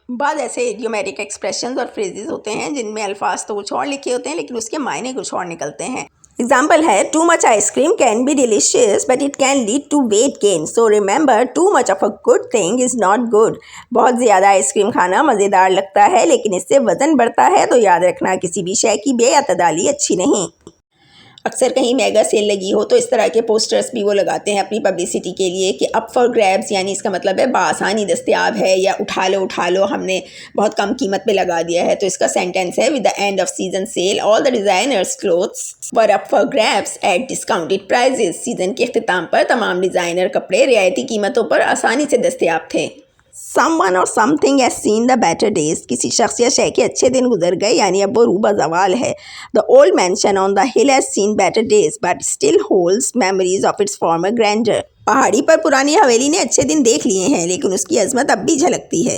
बाद ऐसे idiomatic expressions और फ्रेजेस होते हैं जिनमें अल्फाज तो कुछ और लिखे होते हैं लेकिन उसके मायने कुछ और निकलते हैं। एग्जाम्पल है, too much ice cream can be delicious but it can lead to weight gain, so remember too much of a good thing is not good. बहुत ज़्यादा आइसक्रीम खाना मज़ेदार लगता है लेकिन इससे वज़न बढ़ता है, तो याद रखना किसी भी शय की बेअतदाली अच्छी नहीं। अक्सर कहीं मेगा सेल लगी हो तो इस तरह के पोस्टर्स भी वो लगाते हैं अपनी पब्लिसिटी के लिए कि अप फॉर ग्रैब्स, यानी इसका मतलब है बासानी दस्तयाब है, या उठा लो हमने बहुत कम कीमत पे लगा दिया है। तो इसका सेंटेंस है, with the end of season sale all the designers clothes were up for grabs at discounted prices. Season के अख्तिताम पर तमाम डिज़ाइनर कपड़े रियायती कीमतों पर आसानी से दस्तयाब थे। Someone or something has seen the better days. किसी शख्स या शय के अच्छे दिन गुजर गए, यानी अब वो रूबा ज़वाल है। The old mansion on the hill has seen better days but still holds memories of its former grandeur. पहाड़ी पर पुरानी हवेली ने अच्छे दिन देख लिए हैं लेकिन उसकी अजमत अब भी झलकती है।